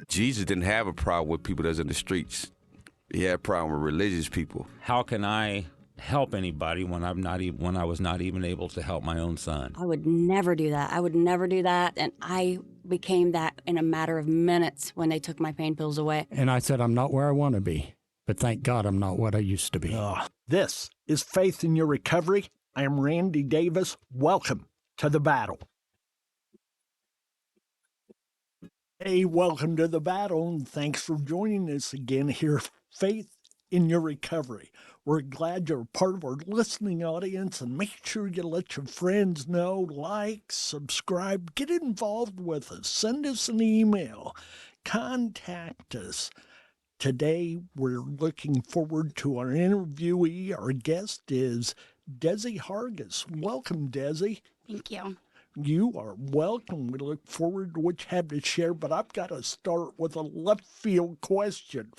Jesus didn't have a problem with people that's in the streets. He had a problem with religious people. How can I help anybody when when I was not even able to help my own son? I would never do that. I would never do that. And I became that in a matter of minutes when they took my pain pills away. And I said, I'm not where I want to be, but thank God I'm not what I used to be. This is Faith in Your Recovery. I am Randy Davis. Welcome to the battle. Hey, welcome to the battle, and thanks for joining us again here, Faith in Your Recovery. We're glad you're part of our listening audience, and make sure you let your friends know, like, subscribe, get involved with us, send us an email, contact us. Today, we're looking forward to our interviewee. Our guest is Dezi Hargis. Welcome, Dezi. Thank you. You are welcome. We look forward to what you have to share, but I've got to start with a left field question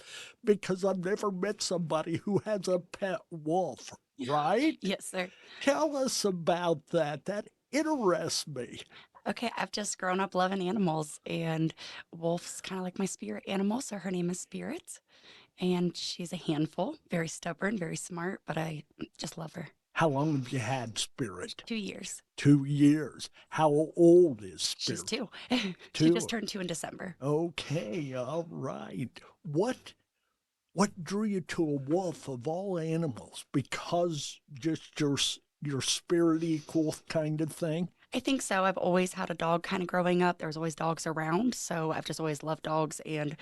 because I've never met somebody who has a pet wolf, right? Yes, sir. Tell us about that. That interests me. Okay, I've just grown up loving animals, and Wolf's kind of like my spirit animal, so her name is Spirit, and she's a handful, very stubborn, very smart, but I just love her. How long have you had Spirit? 2 years. 2 years. How old is Spirit? She's 2. Two. She just turned 2 in December. Okay, all right. What drew you to a wolf of all animals? Because just your spirit equal kind of thing? I think so. I've always had a dog kind of growing up. There was always dogs around, so I've just always loved dogs, and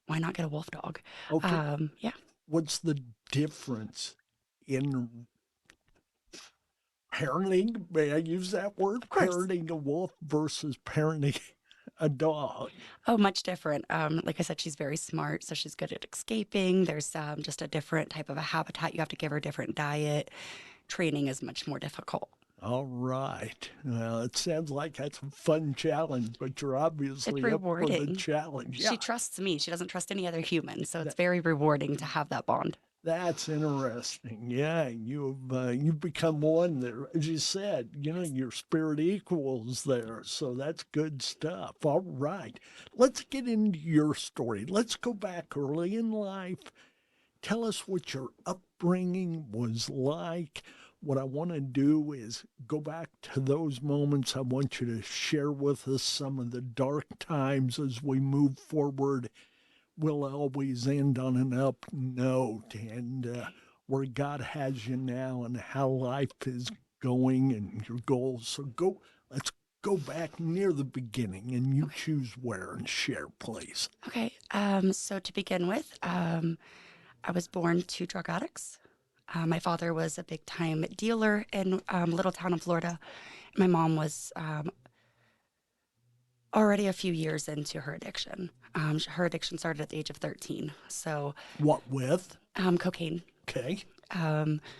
why not get a wolf dog? Okay. Yeah. What's the difference in parenting? May I use that word? Of course. Parenting a wolf versus parenting a dog. Oh, much different. Like I said, she's very smart, so she's good at escaping. There's just a different type of a habitat. You have to give her a different diet. Training is much more difficult. All right. Well, it sounds like that's a fun challenge, but you're obviously It's up for the rewarding. challenge. She trusts me. She doesn't trust any other human, so it's very rewarding to have that bond. That's interesting. Yeah, you've become one there, as you said. Your spirit equals there, so that's good stuff. All right, let's get into your story. Let's go back early in life. Tell us what your upbringing was like. What I want to do is go back to those moments. I want you to share with us some of the dark times as we move forward. We'll always end on an up note, and where God has you now and how life is going and your goals. So let's go back near the beginning, and you choose where and share, please. Okay. So to begin with, I was born to drug addicts. My father was a big-time dealer in little town in Florida. My mom was already a few years into her addiction. Her addiction started at the age of 13. So What with? cocaine. Okay.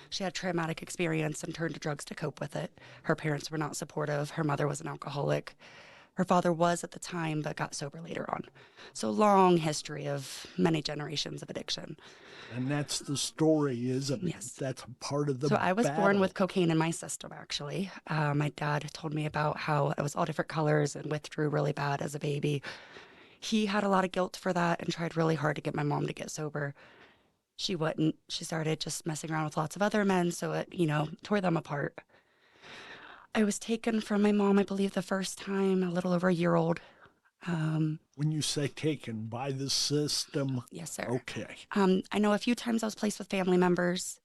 She had a traumatic experience and turned to drugs to cope with it. Her parents were not supportive. Her mother was an alcoholic. Her father was at the time, but got sober later on. So long history of many generations of addiction. And that's the story, isn't it? Yes. That's a part of the So I was born battle. with cocaine in my system, actually. My dad told me about how it was all different colors and withdrew really bad as a baby. He had a lot of guilt for that and tried really hard to get my mom to get sober. She wouldn't. She started just messing around with lots of other men, so it, tore them apart. I was taken from my mom, I believe, the first time, a little over a year old. When you say taken by the system, Yes, sir. okay. I know a few times I was placed with family members.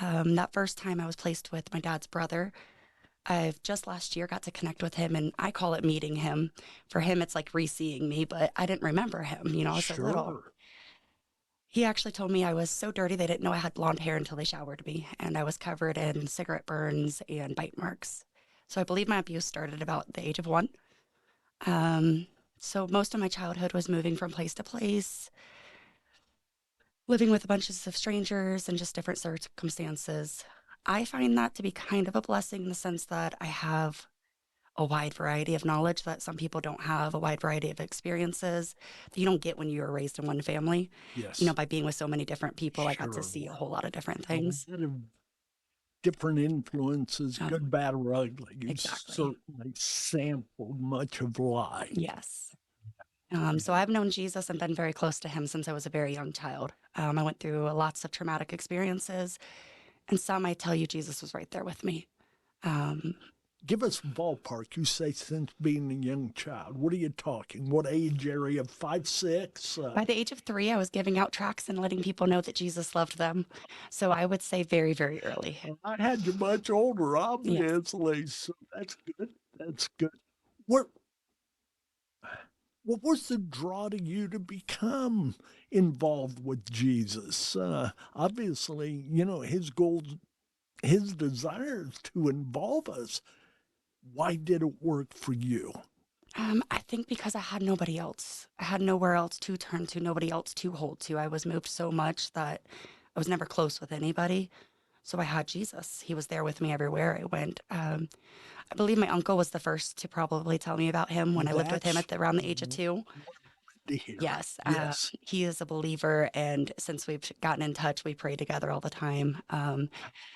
That first time I was placed with my dad's brother. I've just last year got to connect with him, and I call it meeting him. For him, it's like re-seeing me, but I didn't remember him, I was so little. He actually told me I was so dirty they didn't know I had blonde hair until they showered me, and I was covered in cigarette burns and bite marks. So I believe my abuse started about the age of 1. So most of my childhood was moving from place to place, living with a bunch of strangers and just different circumstances. I find that to be kind of a blessing in the sense that I have a wide variety of knowledge that some people don't have, a wide variety of experiences that you don't get when you were raised in one family. Yes. By being with so many different people, I got to Sure. see a whole lot of different things. A lot of different influences, good, bad, or ugly. You Exactly. certainly sampled much of life. Yes. So I've known Jesus and been very close to him since I was a very young child. I went through lots of traumatic experiences, and some I tell you, Jesus was right there with me. Um, Give us a ballpark. You say since being a young child. What are you talking? What age area? 5, 6? by the age of 3, I was giving out tracts and letting people know that Jesus loved them. So I would say very, very early. I had you much older, Yes. obviously. So that's good. That's good. What what was the draw to you to become involved with Jesus? Obviously, his goals, his desires to involve us. Why did it work for you? I think because I had nobody else. I had nowhere else to turn to, nobody else to hold to. I was moved so much that I was never close with anybody. So I had Jesus. He was there with me everywhere I went. I believe my uncle was the first to probably tell me about him when I lived with him That's around the age of 2. to hear. Yes, Yes. he is a believer, and since we've gotten in touch, we pray together all the time.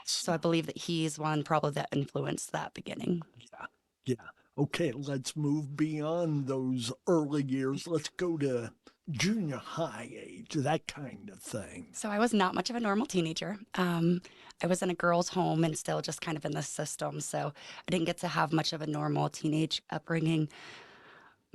So I believe that he's one probably that influenced that beginning. Yeah. Yeah. Okay, let's move beyond those early years. Let's go to junior high age, that kind of thing. So I was not much of a normal teenager. I was in a girls' home and still just kind of in the system. So I didn't get to have much of a normal teenage upbringing.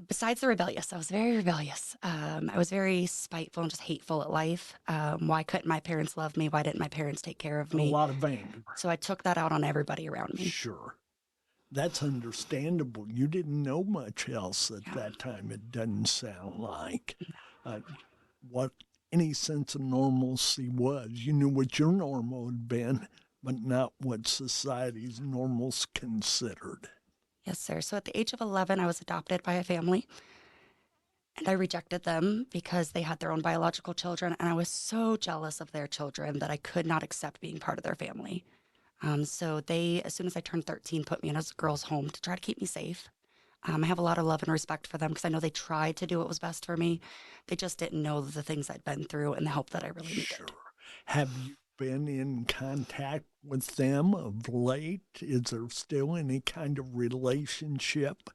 Besides the rebellious, I was very rebellious. I was very spiteful and just hateful at life. Why couldn't my parents love me? Why didn't my parents take care of A me? lot of anger. So I took that out on everybody around me. Sure. That's understandable. You didn't know much else at that time, it doesn't sound like. Uh, what any sense of normalcy was. You knew what your normal had been, but not what society's normals considered. Yes, sir. So at the age of 11, I was adopted by a family. And I rejected them because they had their own biological children. And I was so jealous of their children that I could not accept being part of their family. So they, as soon as I turned 13, put me in a girls' home to try to keep me safe. I have a lot of love and respect for them because I know they tried to do what was best for me. They just didn't know the things I'd been through and the help that I really needed. Sure. Have you been in contact with them of late? Is there still any kind of relationship?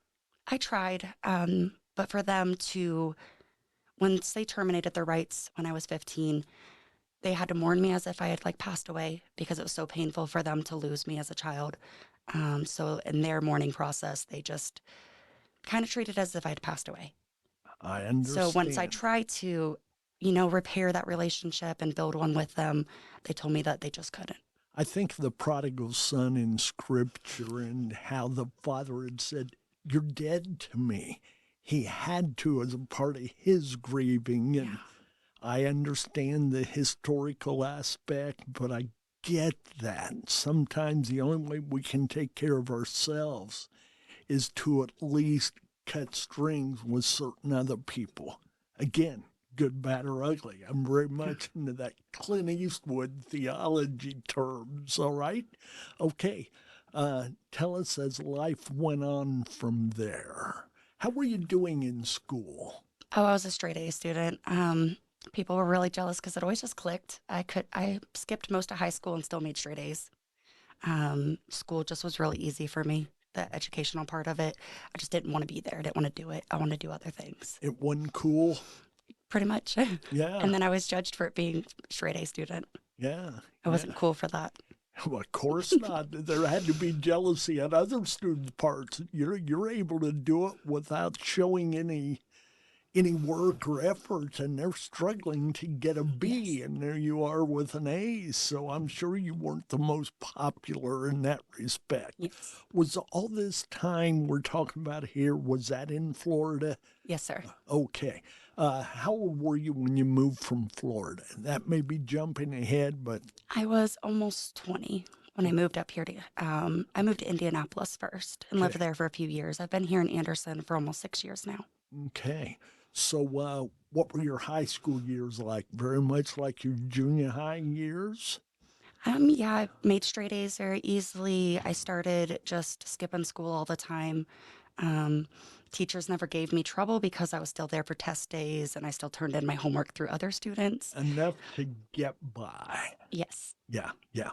I tried, but for them to, once they terminated their rights when I was 15, they had to mourn me as if I had like passed away because it was so painful for them to lose me as a child. So in their mourning process, they just kind of treated it as if I'd passed away. I So once I understand. tried to, repair that relationship and build one with them, they told me that they just couldn't. I think the prodigal son in scripture and how the father had said, "You're dead to me." He had to as a part of his grieving. And I understand the historical aspect, but I get that. Sometimes the only way we can take care of ourselves is to at least cut strings with certain other people. Again, good, bad, or ugly. I'm very much into that Clint Eastwood theology terms, all right? Okay, tell us as life went on from there. How were you doing in school? Oh, I was a straight A student. People were really jealous because it always just clicked. I skipped most of high school and still made straight A's. School just was really easy for me. The educational part of it, I just didn't want to be there. I didn't want to do it. I wanted to do other things. It wasn't cool. Pretty much. Yeah. And then I was judged for it being straight A student. Yeah. I wasn't cool for that. Well, of course not. There had to be jealousy on other students' parts. You're able to do it without showing any work or effort, and they're struggling to get a B, Yes. and there you are with an A. So I'm sure you weren't the most popular in that respect. Yes. Was all this time we're talking about here, was that in Florida? Yes, sir. Okay. How old were you when you moved from Florida? That may be jumping ahead, but I was almost 20 when I moved up here I moved to Indianapolis first and lived Okay. there for a few years. I've been here in Anderson for almost 6 years now. okay. So what were your high school years like? Very much like your junior high years? Yeah, I made straight A's very easily. I started just skipping school all the time. Um, Teachers never gave me trouble because I was still there for test days and I still turned in my homework through other students. Enough to get by. Yes. Yeah, yeah.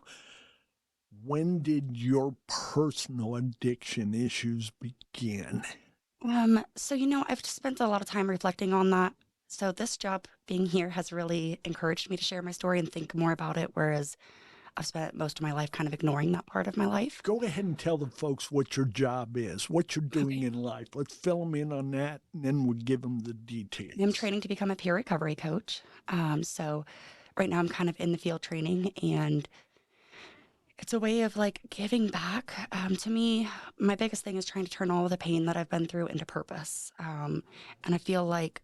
When did your personal addiction issues begin? So, I've just spent a lot of time reflecting on that. So, this job being here has really encouraged me to share my story and think more about it, whereas I've spent most of my life kind of ignoring that part of my life. Go ahead and tell the folks what your job is, what you're doing Okay. in life. Let's fill them in on that, and then we'll give them the details. I'm training to become a peer recovery coach. So, right now I'm kind of in the field training, and it's a way of like giving back. To me, my biggest thing is trying to turn all of the pain that I've been through into purpose. And I feel like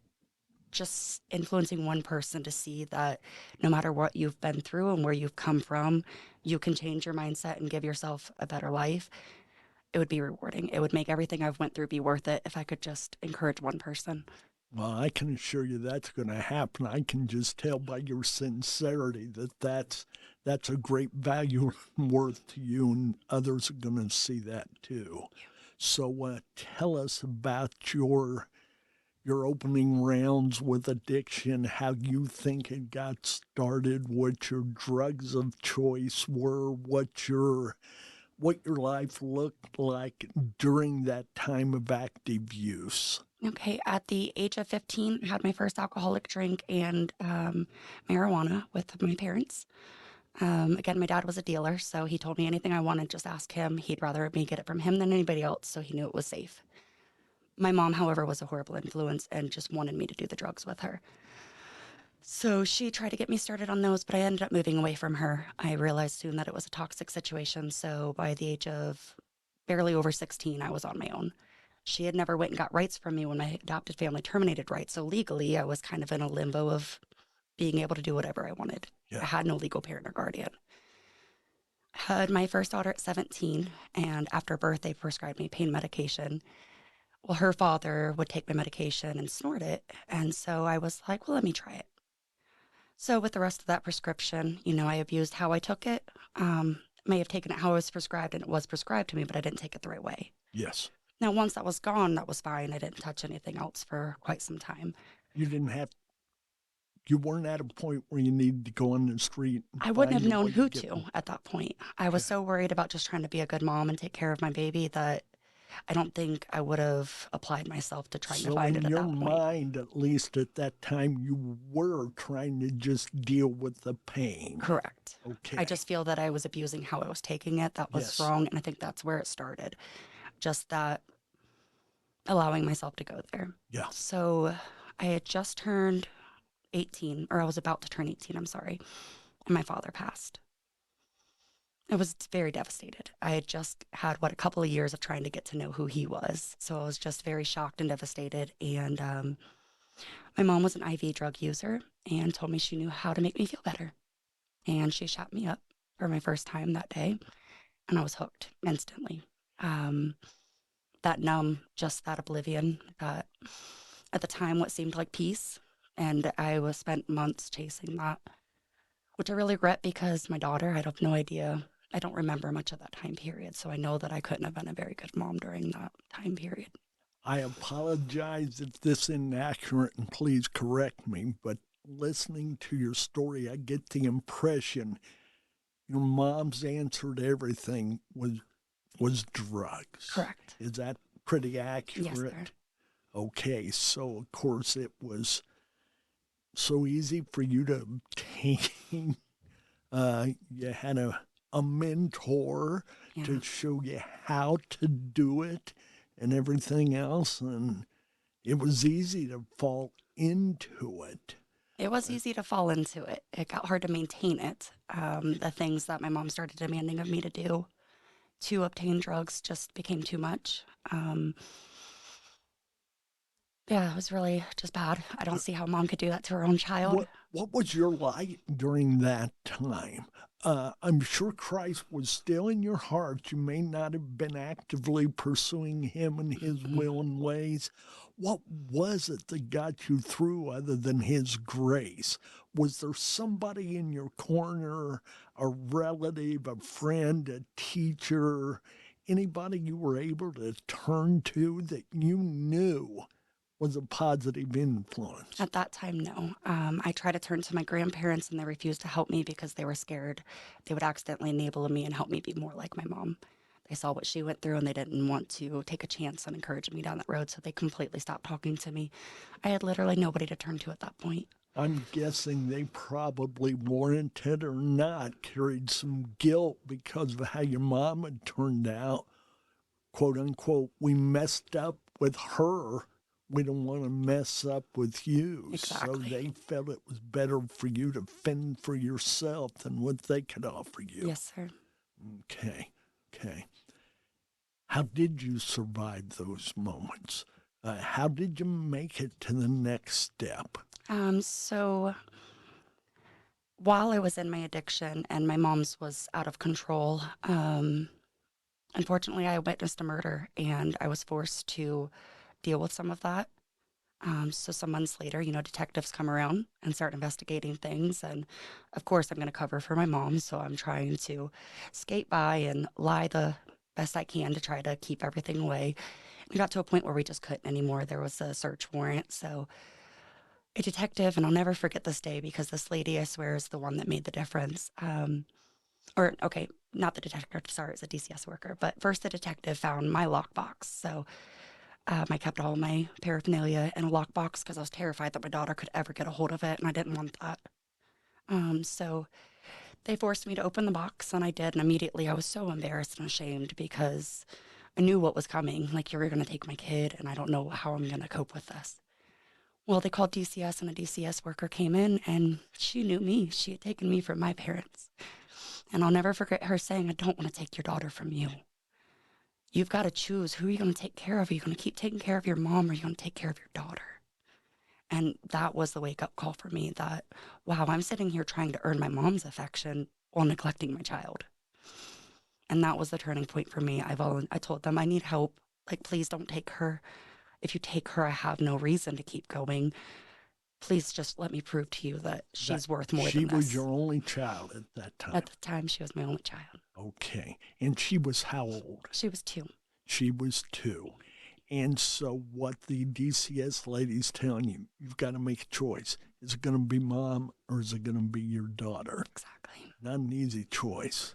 just influencing one person to see that no matter what you've been through and where you've come from, you can change your mindset and give yourself a better life. It would be rewarding. It would make everything I've went through be worth it if I could just encourage one person. Well, I can assure you that's going to happen. I can just tell by your sincerity that that's a great value and worth to you, and others are going to see that too. So, tell us about your opening rounds with addiction, how you think it got started, what your drugs of choice were, what your life looked like during that time of active use. Okay, at the age of 15, I had my first alcoholic drink and marijuana with my parents. Again, my dad was a dealer, so he told me anything I wanted, just ask him. He'd rather me get it from him than anybody else, so he knew it was safe. My mom, however, was a horrible influence and just wanted me to do the drugs with her. So she tried to get me started on those, but I ended up moving away from her. I realized soon that it was a toxic situation. So by the age of barely over 16, I was on my own. She had never went and got rights from me when my adopted family terminated rights. So legally, I was kind of in a limbo of being able to do whatever I wanted. Yeah. I had no legal parent or guardian. Had my first daughter at 17, and after birth, they prescribed me pain medication. Well, her father would take my medication and snort it. And so I was like, well, let me try it. So with the rest of that prescription, I abused how I took it. May have taken it how it was prescribed, and it was prescribed to me, but I didn't take it the right way. Yes. Now, once that was gone, that was fine. I didn't touch anything else for quite some time. You didn't have you weren't at a point where you needed to go on the street and I wouldn't have find a known way who get to them. at that point. I was so worried about just trying to be a good mom and take care of my baby that I don't think I would have applied myself to trying to So find in it at your that point. mind, at least at that time, you were trying to just deal with the pain. Correct. Okay. I just feel that I was abusing how I was taking it. That was Yes. wrong. And I think that's where it started. Just that allowing myself to go there. Yeah. So I had just turned 18, or I was about to turn 18, I'm sorry. And my father passed. I was very devastated. I had just had, a couple of years of trying to get to know who he was. So I was just very shocked and devastated. And my mom was an IV drug user and told me she knew how to make me feel better. And she shot me up for my first time that day. And I was hooked instantly. That numb, just that oblivion, that at the time what seemed like peace. And I was spent months chasing that, which I really regret because my daughter, I have no idea. I don't remember much of that time period. So I know that I couldn't have been a very good mom during that time period. I apologize if this is inaccurate, and please correct me, but listening to your story, I get the impression your mom's answer to everything was drugs. Correct. Is that pretty accurate? Yes, sir. Okay, so of course it was so easy for you to obtain. You had a mentor Yeah. to show you how to do it and everything else, and it was easy to fall into it. It was easy to fall into it. It got hard to maintain it. The things that my mom started demanding of me to do to obtain drugs just became too much. Yeah, it was really just bad. I don't see how mom could do that to her own child. What was your life during that time? I'm sure Christ was still in your heart. You may not have been actively pursuing him and his will and ways. What was it that got you through other than his grace? Was there somebody in your corner, a relative, a friend, a teacher, anybody you were able to turn to that you knew was a positive influence? At that time, no. I tried to turn to my grandparents and they refused to help me because they were scared they would accidentally enable me and help me be more like my mom. They saw what she went through and they didn't want to take a chance on encouraging me down that road. So they completely stopped talking to me. I had literally nobody to turn to at that point. I'm guessing they probably warranted or not carried some guilt because of how your mom had turned out. Quote unquote, we messed up with her. We don't want to mess up with you. Exactly. So they felt it was better for you to fend for yourself than what they could offer you. Yes, sir. Okay. How did you survive those moments? How did you make it to the next step? So while I was in my addiction and my mom's was out of control, unfortunately, I witnessed a murder and I was forced to deal with some of that. So some months later, detectives come around and start investigating things. And of course, I'm going to cover for my mom. So I'm trying to skate by and lie the best I can to try to keep everything away. We got to a point where we just couldn't anymore. There was a search warrant. So a detective, and I'll never forget this day because this lady, I swear, is the one that made the difference. Okay, not the detective, sorry, it's a DCS worker. But first, the detective found my lockbox. So I kept all my paraphernalia in a lockbox because I was terrified that my daughter could ever get a hold of it, and I didn't want that. So they forced me to open the box, and I did. And immediately, I was so embarrassed and ashamed because I knew what was coming. Like, you're going to take my kid, and I don't know how I'm going to cope with this. Well, they called DCS, and a DCS worker came in, and she knew me. She had taken me from my parents. And I'll never forget her saying, I don't want to take your daughter from you. You've got to choose. Who are you going to take care of? Are you going to keep taking care of your mom, or are you going to take care of your daughter? And that was the wake-up call for me that, wow, I'm sitting here trying to earn my mom's affection while neglecting my child. And that was the turning point for me. I told them, I need help. Like, please don't take her. If you take her, I have no reason to keep going. Please just let me prove to you that she's worth more than this. She was your only child at that time? At the time, she was my only child. Okay. And she was how old? She was 2. She was 2. And so what the DCS lady's telling you, you've got to make a choice. Is it going to be mom or is it going to be your daughter? Exactly. Not an easy choice.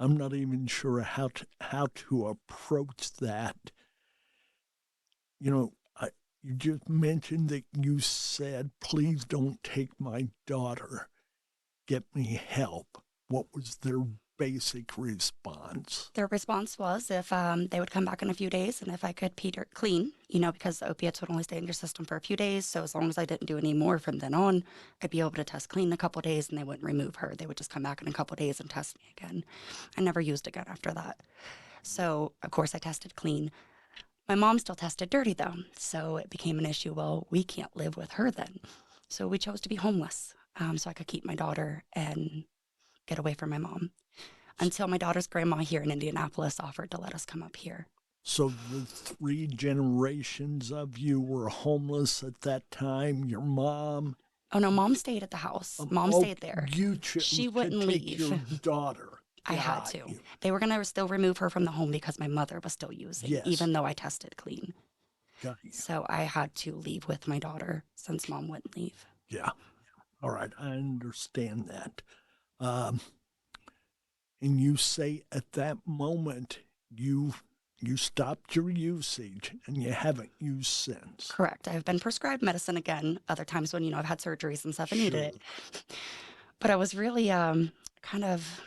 I'm not even sure how to approach that. You just mentioned that you said, please don't take my daughter. Get me help. What was their basic response? Their response was if they would come back in a few days and if I could pee dirt clean, because the opiates would only stay in your system for a few days. So as long as I didn't do any more from then on, I'd be able to test clean in a couple of days and they wouldn't remove her. They would just come back in a couple of days and test me again. I never used again after that. So, of course, I tested clean. My mom still tested dirty, though. So it became an issue. Well, we can't live with her then. So we chose to be homeless so I could keep my daughter and get away from my mom. Until my daughter's grandma here in Indianapolis offered to let us come up here. So the 3 generations of you were homeless at that time. Your mom. Oh no, mom stayed at the house. Mom stayed there. You chose She wouldn't to take leave. your daughter. I had to. They were gonna still remove her from the home because my mother was still using, Yes. even though I tested clean. Got you. So I had to leave with my daughter since mom wouldn't leave. Yeah. All right. I understand that. And you say at that moment you stopped your usage and you haven't used since. Correct. I've been prescribed medicine again other times when, I've had surgeries and stuff and needed it. But I was really kind of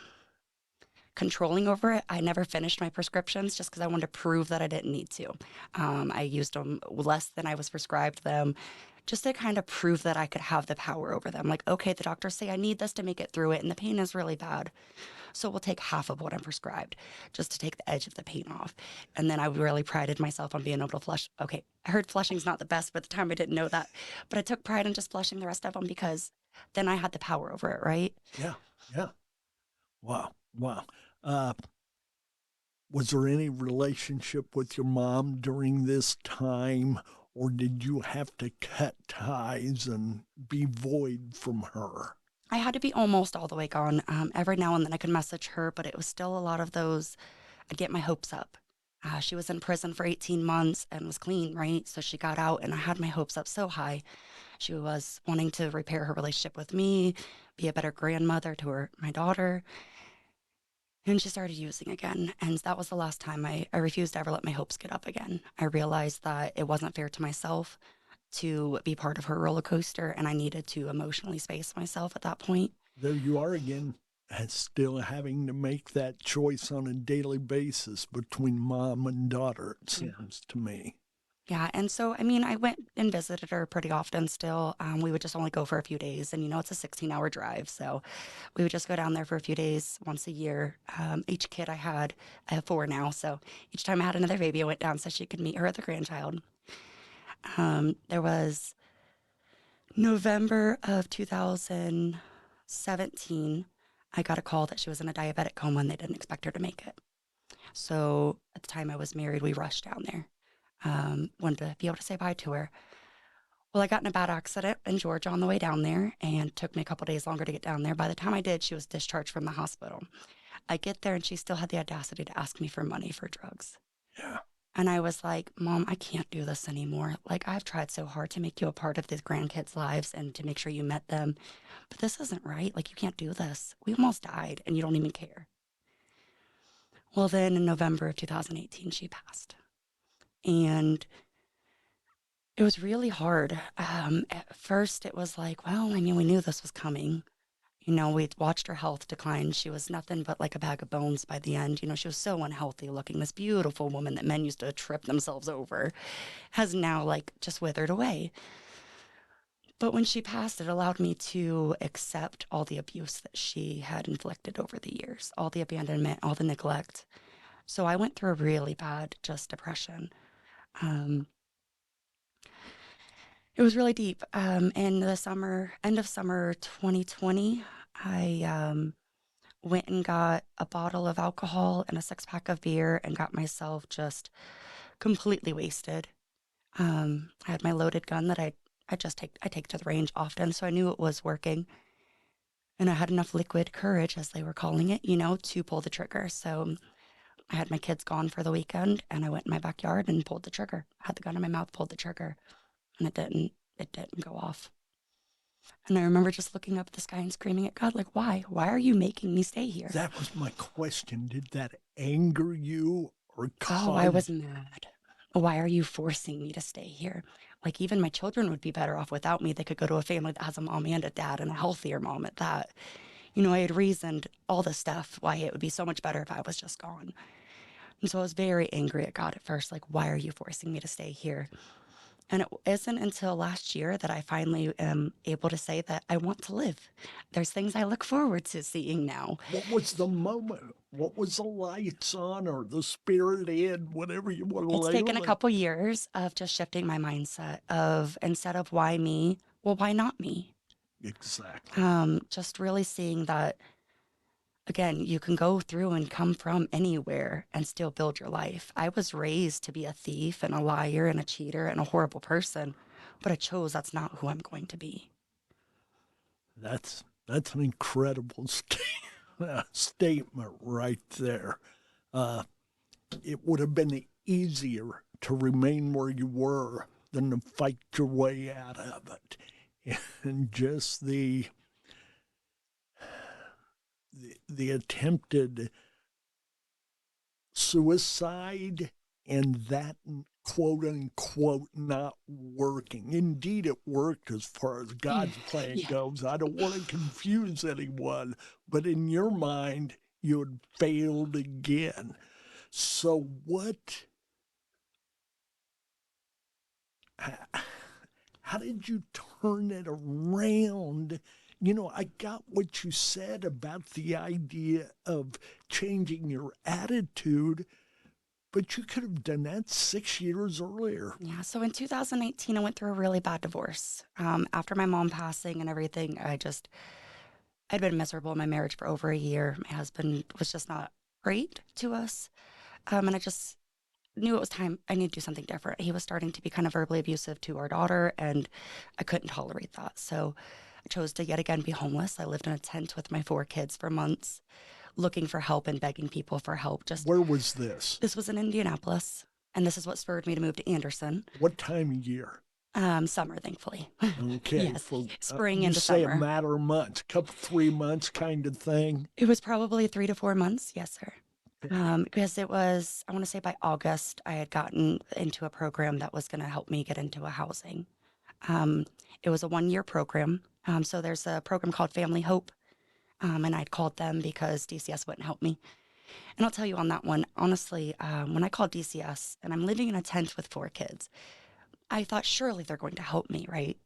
controlling over it. I never finished my prescriptions just because I wanted to prove that I didn't need to. I used them less than I was prescribed them just to kind of prove that I could have the power over them. Like, okay, the doctors say I need this to make it through it and the pain is really bad. So we'll take half of what I'm prescribed just to take the edge of the pain off. And then I really prided myself on being able to flush. Okay, I heard flushing's not the best, but at the time I didn't know that. But I took pride in just flushing the rest of them because then I had the power over it, right? Yeah. Wow. Was there any relationship with your mom during this time, or did you have to cut ties and be void from her? I had to be almost all the way gone. Every now and then I could message her, but it was still a lot of those, I'd get my hopes up. She was in prison for 18 months and was clean, right? So she got out and I had my hopes up so high. She was wanting to repair her relationship with me, be a better grandmother to my daughter. And she started using again. And that was the last time I refused to ever let my hopes get up again. I realized that it wasn't fair to myself to be part of her roller coaster, and I needed to emotionally space myself at that point. There you are again, and still having to make that choice on a daily basis between mom and daughter, it seems to me. Yeah, and so, I mean, I went and visited her pretty often still. We would just only go for a few days, and it's a 16-hour drive. So we would just go down there for a few days once a year. Each kid I have 4 now. So each time I had another baby, I went down so she could meet her other grandchild. There was November of 2017, I got a call that she was in a diabetic coma and they didn't expect her to make it. So at the time I was married, we rushed down there. Wanted to be able to say bye to her. Well, I got in a bad accident in Georgia on the way down there, and it took me a couple days longer to get down there. By the time I did, she was discharged from the hospital. I get there and she still had the audacity to ask me for money for drugs. Yeah. And I was like, Mom, I can't do this anymore. Like, I've tried so hard to make you a part of these grandkids' lives and to make sure you met them. But this isn't right. Like, you can't do this. We almost died and you don't even care. Well, then in November of 2018, she passed. And it was really hard. At first, it was like, well, I mean, we knew this was coming. We'd watched her health decline. She was nothing but like a bag of bones by the end. She was so unhealthy looking. This beautiful woman that men used to trip themselves over has now like just withered away. But when she passed, it allowed me to accept all the abuse that she had inflicted over the years, all the abandonment, all the neglect. So I went through a really bad just depression. It was really deep. In the end of summer 2020, I went and got a bottle of alcohol and a 6-pack of beer and got myself just completely wasted. I had my loaded gun that I take to the range often, so I knew it was working. And I had enough liquid courage, as they were calling it, to pull the trigger. So I had my kids gone for the weekend, and I went in my backyard and pulled the trigger. I had the gun in my mouth, pulled the trigger, and it didn't go off. And I remember just looking up at the sky and screaming at God, like, why? Why are you making me stay here? That was my question. Did that anger you or cause... Oh, I was mad. Why are you forcing me to stay here? Like, even my children would be better off without me. They could go to a family that has a mom and a dad, and a healthier mom at that. I had reasoned all the stuff why it would be so much better if I was just gone. And so I was very angry at God at first, like, why are you forcing me to stay here? And it isn't until last year that I finally am able to say that I want to live. There's things I look forward to seeing now. What was the moment? What was the lights on or the spirit in, whatever you want to label it? It's taken a couple years of just shifting my mindset of, instead of why me, well, why not me? Exactly. Just really seeing that, again, you can go through and come from anywhere and still build your life. I was raised to be a thief and a liar and a cheater and a horrible person, but I chose that's not who I'm going to be. That's an incredible statement right there. It would have been easier to remain where you were than to fight your way out of it. And just the attempted suicide and that quote unquote not working. Indeed, it worked as far as God's plan goes. I don't want to confuse anyone, but in your mind, you had failed again. So how did you turn it around? I got what you said about the idea of changing your attitude, but you could have done that 6 years earlier. Yeah, so in 2018, I went through a really bad divorce. After my mom passing and everything, I'd been miserable in my marriage for over a year. My husband was just not great to us. And I just knew it was time. I need to do something different. He was starting to be kind of verbally abusive to our daughter, and I couldn't tolerate that. So I chose to yet again be homeless. I lived in a tent with my 4 kids for months, looking for help and begging people for help. Where was this? This was in Indianapolis, and this is what spurred me to move to Anderson. What time of year? Summer, thankfully. Okay, Yes, for spring you into say a summer. matter of months, couple 3 months kind of thing. It was probably 3 to 4 months. Yes, sir. Because it was, I want to say by August, I had gotten into a program that was going to help me get into a housing. Um, it was a 1 year program. So there's a program called Family Hope. And I'd called them because DCS wouldn't help me. And I'll tell you on that one, honestly, when I called DCS and I'm living in a tent with 4 kids, I thought surely they're going to help me, right?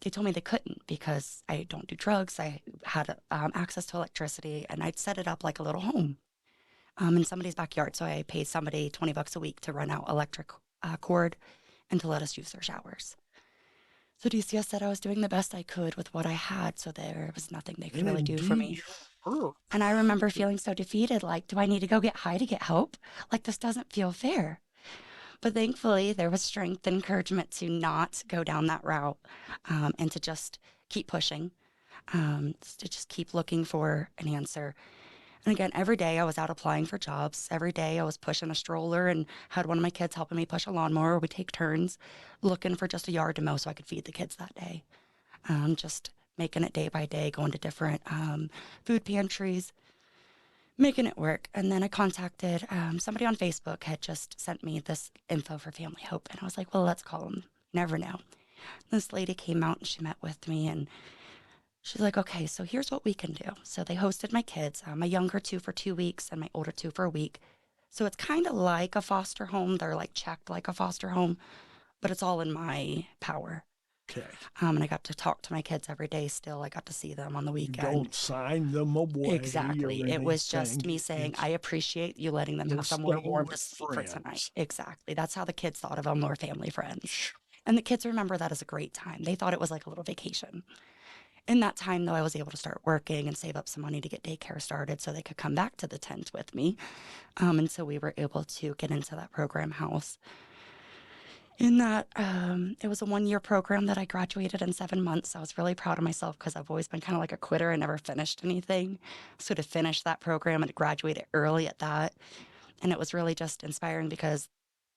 They told me they couldn't because I don't do drugs. I had access to electricity and I'd set it up like a little home in somebody's backyard. So I paid somebody $20 a week to run out electric cord and to let us use their showers. So DCS said I was doing the best I could with what I had. So there was nothing they could And really do for indeed, me. you were. And I remember feeling so defeated. Like, do I need to go get high to get help? Like, this doesn't feel fair. But thankfully, there was strength and encouragement to not go down that route and to just keep pushing, to just keep looking for an answer. And again, every day I was out applying for jobs. Every day I was pushing a stroller and had one of my kids helping me push a lawnmower. We take turns looking for just a yard to mow so I could feed the kids that day. Just making it day by day, going to different food pantries, making it work. And then I contacted somebody on Facebook had just sent me this info for Family Hope. And I was like, well, let's call them. Never know. This lady came out and she met with me and she's like, okay, so here's what we can do. So they hosted my kids, my younger 2 for 2 weeks and my older 2 for a week. So it's kind of like a foster home. They're like checked like a foster home, but it's all in my power. Okay. And I got to talk to my kids every day still. I got to see them on the You weekend. don't sign them away. Exactly. It was just me saying, It's- I appreciate you letting them you're have somewhere staying warm with to sleep for tonight. friends. Exactly. That's how the kids thought of them, or family friends. And the kids remember that as a great time. They thought it was like a little vacation. In that time, though, I was able to start working and save up some money to get daycare started so they could come back to the tent with me. And so we were able to get into that program house. In that, it was a 1 year program that I graduated in 7 months. I was really proud of myself because I've always been kind of like a quitter and never finished anything. So to finish that program and to graduate it early at that, and it was really just inspiring because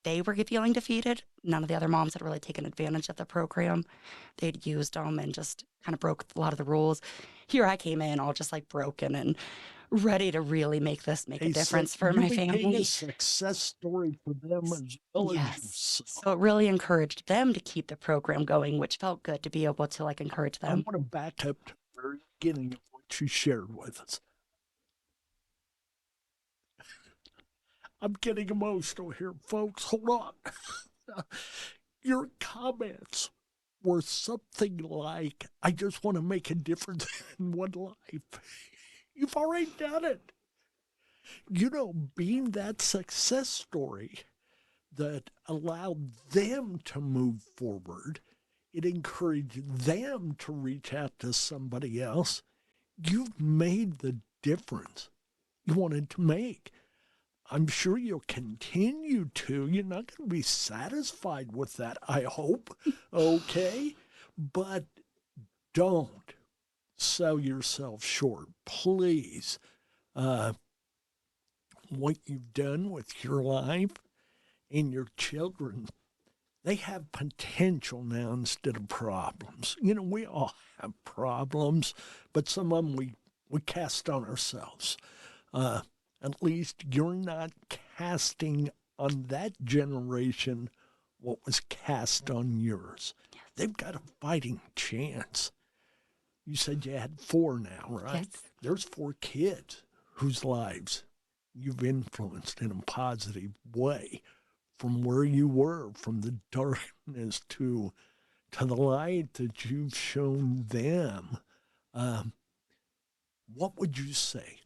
they were feeling defeated. None of the other moms had really taken advantage of the program. They'd used them and just kind of broke a lot of the rules. Here I came in all just like broken and ready to really make a difference for my you became family. a success story for them as well as Yes. yourself. So it really encouraged them to keep the program going, which felt good to be able to like encourage I them. want to back up to the very beginning of what you shared with us. I'm getting emotional here, folks. Hold on. Your comments were something like, I just want to make a difference in one life. You've already done it. You know, being that success story that allowed them to move forward, it encouraged them to reach out to somebody else. You've made the difference you wanted to make. I'm sure you'll continue to. You're not going to be satisfied with that, I hope. Okay? But don't sell yourself short, please. What you've done with your life and your children, they have potential now instead of problems. You know, we all have problems, but some of them we cast on ourselves. At least you're not casting on that generation what was cast on yours. They've got a fighting chance. You said you had 4 now, right? Yes. There's 4 kids whose lives you've influenced in a positive way from where you were, from the darkness to the light that you've shown them. What would you say?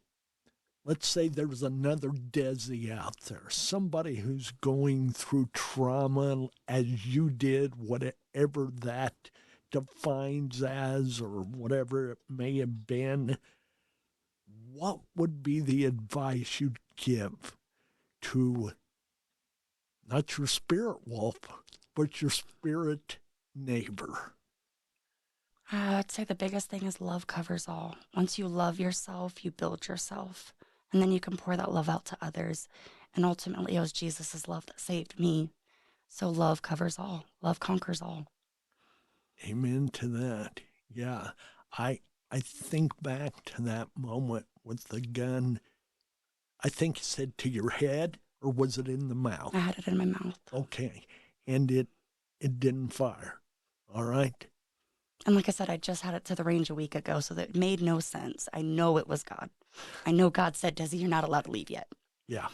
Let's say there's another Dezi out there, somebody who's going through trauma as you did, whatever that defines as or whatever it may have been. What would be the advice you'd give to not your spirit wolf, but your spirit neighbor? I'd say the biggest thing is love covers all. Once you love yourself, you build yourself, and then you can pour that love out to others. And ultimately, it was Jesus' love that saved me. So love covers all. Love conquers all. Amen to that. Yeah. I I think back to that moment with the gun. I think you said to your head, or was it in the mouth? I had it in my mouth. Okay. And it didn't fire. All right. And like I said, I just had it to the range a week ago, so that made no sense. I know it was God. I know God said, Desi, you're not allowed to leave yet. Yeah.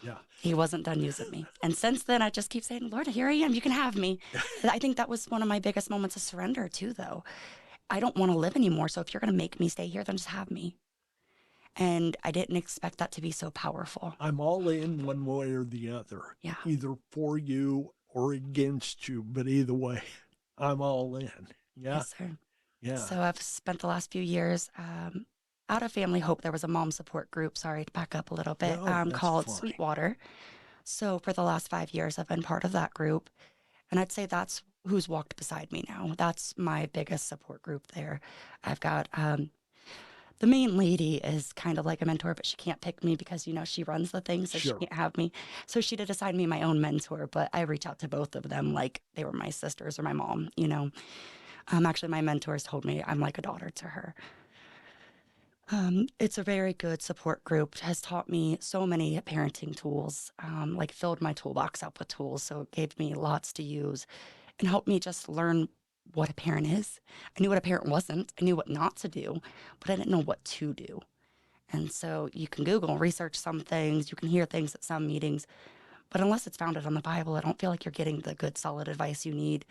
Yeah. He wasn't done using me. And since then, I just keep saying, Lord, here I am. You can have me. I think that was one of my biggest moments of surrender, too, though. I don't want to live anymore. So if you're going to make me stay here, then just have me. And I didn't expect that to be so powerful. I'm all in one way or the other. Yeah. Either for you or against you, but either way, I'm all in. Yeah. Yes, sir. Yeah. So I've spent the last few years out of Family Hope. There was a mom support group, sorry to back up a little bit, No, that's called fine. Sweetwater. So for the last 5 years, I've been part of that group. And I'd say that's who's walked beside me now. That's my biggest support group there. I've got the main lady is kind of like a mentor, but she can't pick me because, she runs the thing, so Sure. she can't have me. So she did assign me my own mentor, but I reach out to both of them like they were my sisters or my mom. Actually, my mentors told me I'm like a daughter to her. It's a very good support group. Has taught me so many parenting tools, like filled my toolbox up with tools. So it gave me lots to use and helped me just learn what a parent is. I knew what a parent wasn't. I knew what not to do, but I didn't know what to do. And so you can Google, research some things, you can hear things at some meetings, but unless it's founded on the Bible, I don't feel like you're getting the good, solid advice you need.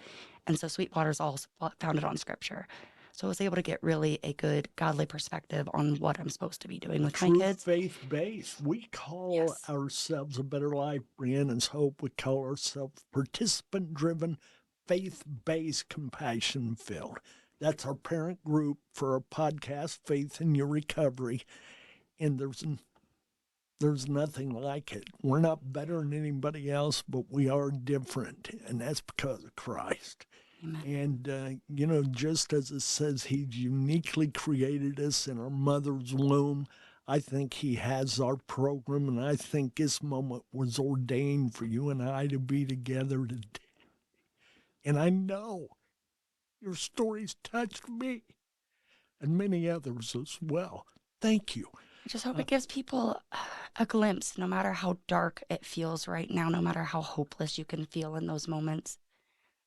And so Sweetwater's all founded on scripture. So I was able to get really a good, godly perspective on what I'm supposed to be doing with my True kids. faith-based. We call Yes. ourselves A Better Life, Brianna's Hope. We call ourselves participant-driven, faith-based, compassion-filled. That's our parent group for our podcast, Faith in Your Recovery. And there's nothing like it. We're not better than anybody else, but we are different, and that's because of Christ. Amen. And, just as it says He's uniquely created us in our mother's womb, I think He has our program, and I think this moment was ordained for you and I to be together today. And I know your stories touched me and many others as well. Thank you. I just hope it gives people a glimpse, no matter how dark it feels right now, no matter how hopeless you can feel in those moments.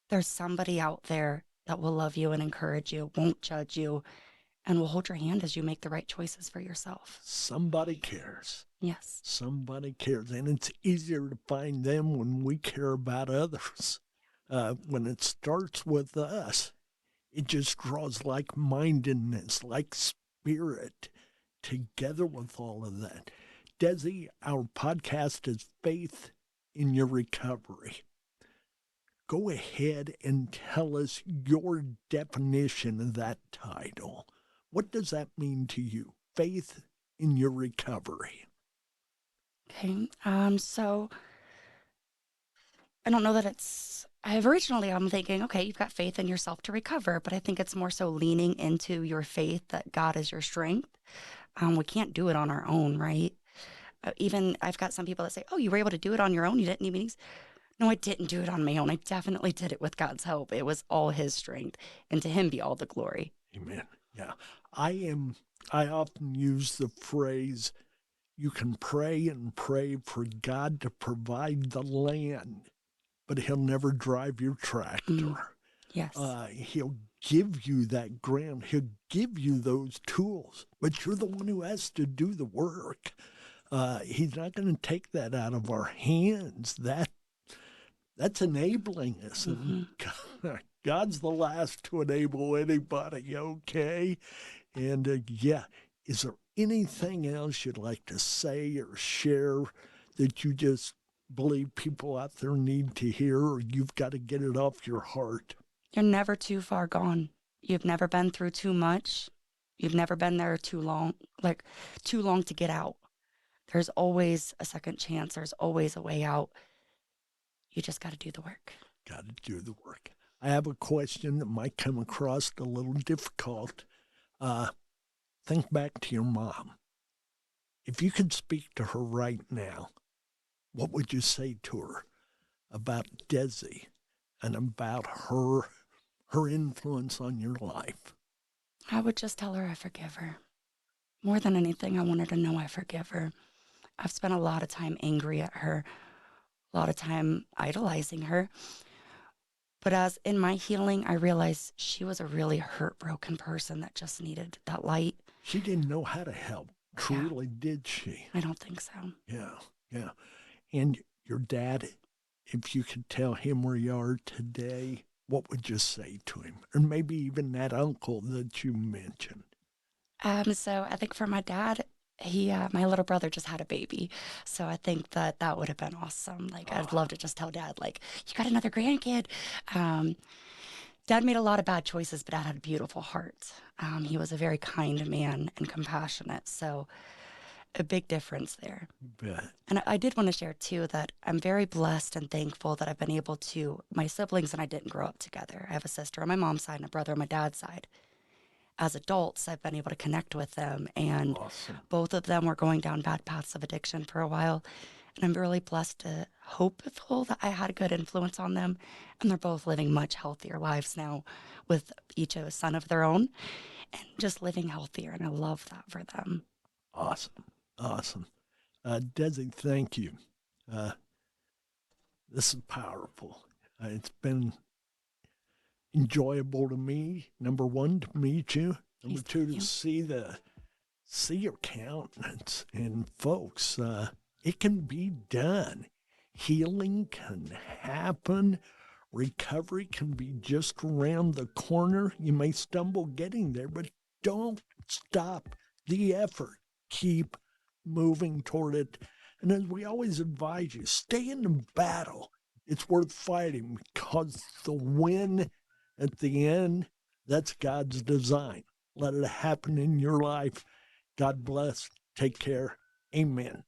There's somebody out there that will love you and encourage you, won't judge you, and will hold your hand as you make the right choices for yourself. Somebody cares. Yes. Somebody cares. And it's easier to find them when we care about others. When it starts with us, it just draws like-mindedness, like spirit together with all of that. Dezi, our podcast is Faith in Your Recovery. Go ahead and tell us your definition of that title. What does that mean to you? Faith in Your Recovery. Okay. So I don't know that I'm thinking, okay, you've got faith in yourself to recover, but I think it's more so leaning into your faith that God is your strength. We can't do it on our own, right? Even I've got some people that say, oh, you were able to do it on your own. You didn't need meetings. No, I didn't do it on my own. I definitely did it with God's help. It was all His strength, and to Him be all the glory. Amen. Yeah. I often use the phrase, you can pray and pray for God to provide the land, but He'll never drive your tractor. Yes. He'll give you that grant. He'll give you those tools, but you're the one who has to do the work. He's not going to take that out of our hands. That's enabling us. And God's the last to enable anybody, okay? And is there anything else you'd like to say or share that you just believe people out there need to hear, or you've got to get it off your heart? You're never too far gone. You've never been through too much. You've never been there too long to get out. There's always a second chance. There's always a way out. You just got to do the work. Got to do the work. I have a question that might come across a little difficult. Think back to your mom. If you could speak to her right now, what would you say to her about Dezi and about her her influence on your life? I would just tell her I forgive her. More than anything, I want her to know I forgive her. I've spent a lot of time angry at her, a lot of time idolizing her. But as in my healing, I realized she was a really hurt, broken person that just needed that light. She didn't know how to help, truly, did she? I don't think so. Yeah, yeah. And your dad, if you could tell him where you are today, what would you say to him? Or maybe even that uncle that you mentioned. So I think for my dad, my little brother just had a baby. So I think that would have been awesome. Like, I'd love to just tell dad, like, you got another grandkid. Um, Dad made a lot of bad choices, but Dad had a beautiful heart. He was a very kind man and compassionate. So a big difference there. But And I did want to share too that I'm very blessed and thankful that I've been able to, my siblings and I didn't grow up together. I have a sister on my mom's side and a brother on my dad's side. As adults, I've been able to connect with them, and awesome. both of them were going down bad paths of addiction for a while. And I'm really blessed to hopeful that I had a good influence on them. And they're both living much healthier lives now with each a son of their own and just living healthier. And I love that for them. Awesome. Awesome. Dezi, thank you. This is powerful. It's been enjoyable to me. Number one, to meet you. Number two, to see your countenance. And folks, it can be done. Healing can happen. Recovery can be just around the corner. You may stumble getting there, but don't stop the effort. Keep moving toward it. And as we always advise you, stay in the battle. It's worth fighting because the win at the end, that's God's design. Let it happen in your life. God bless. Take care. Amen.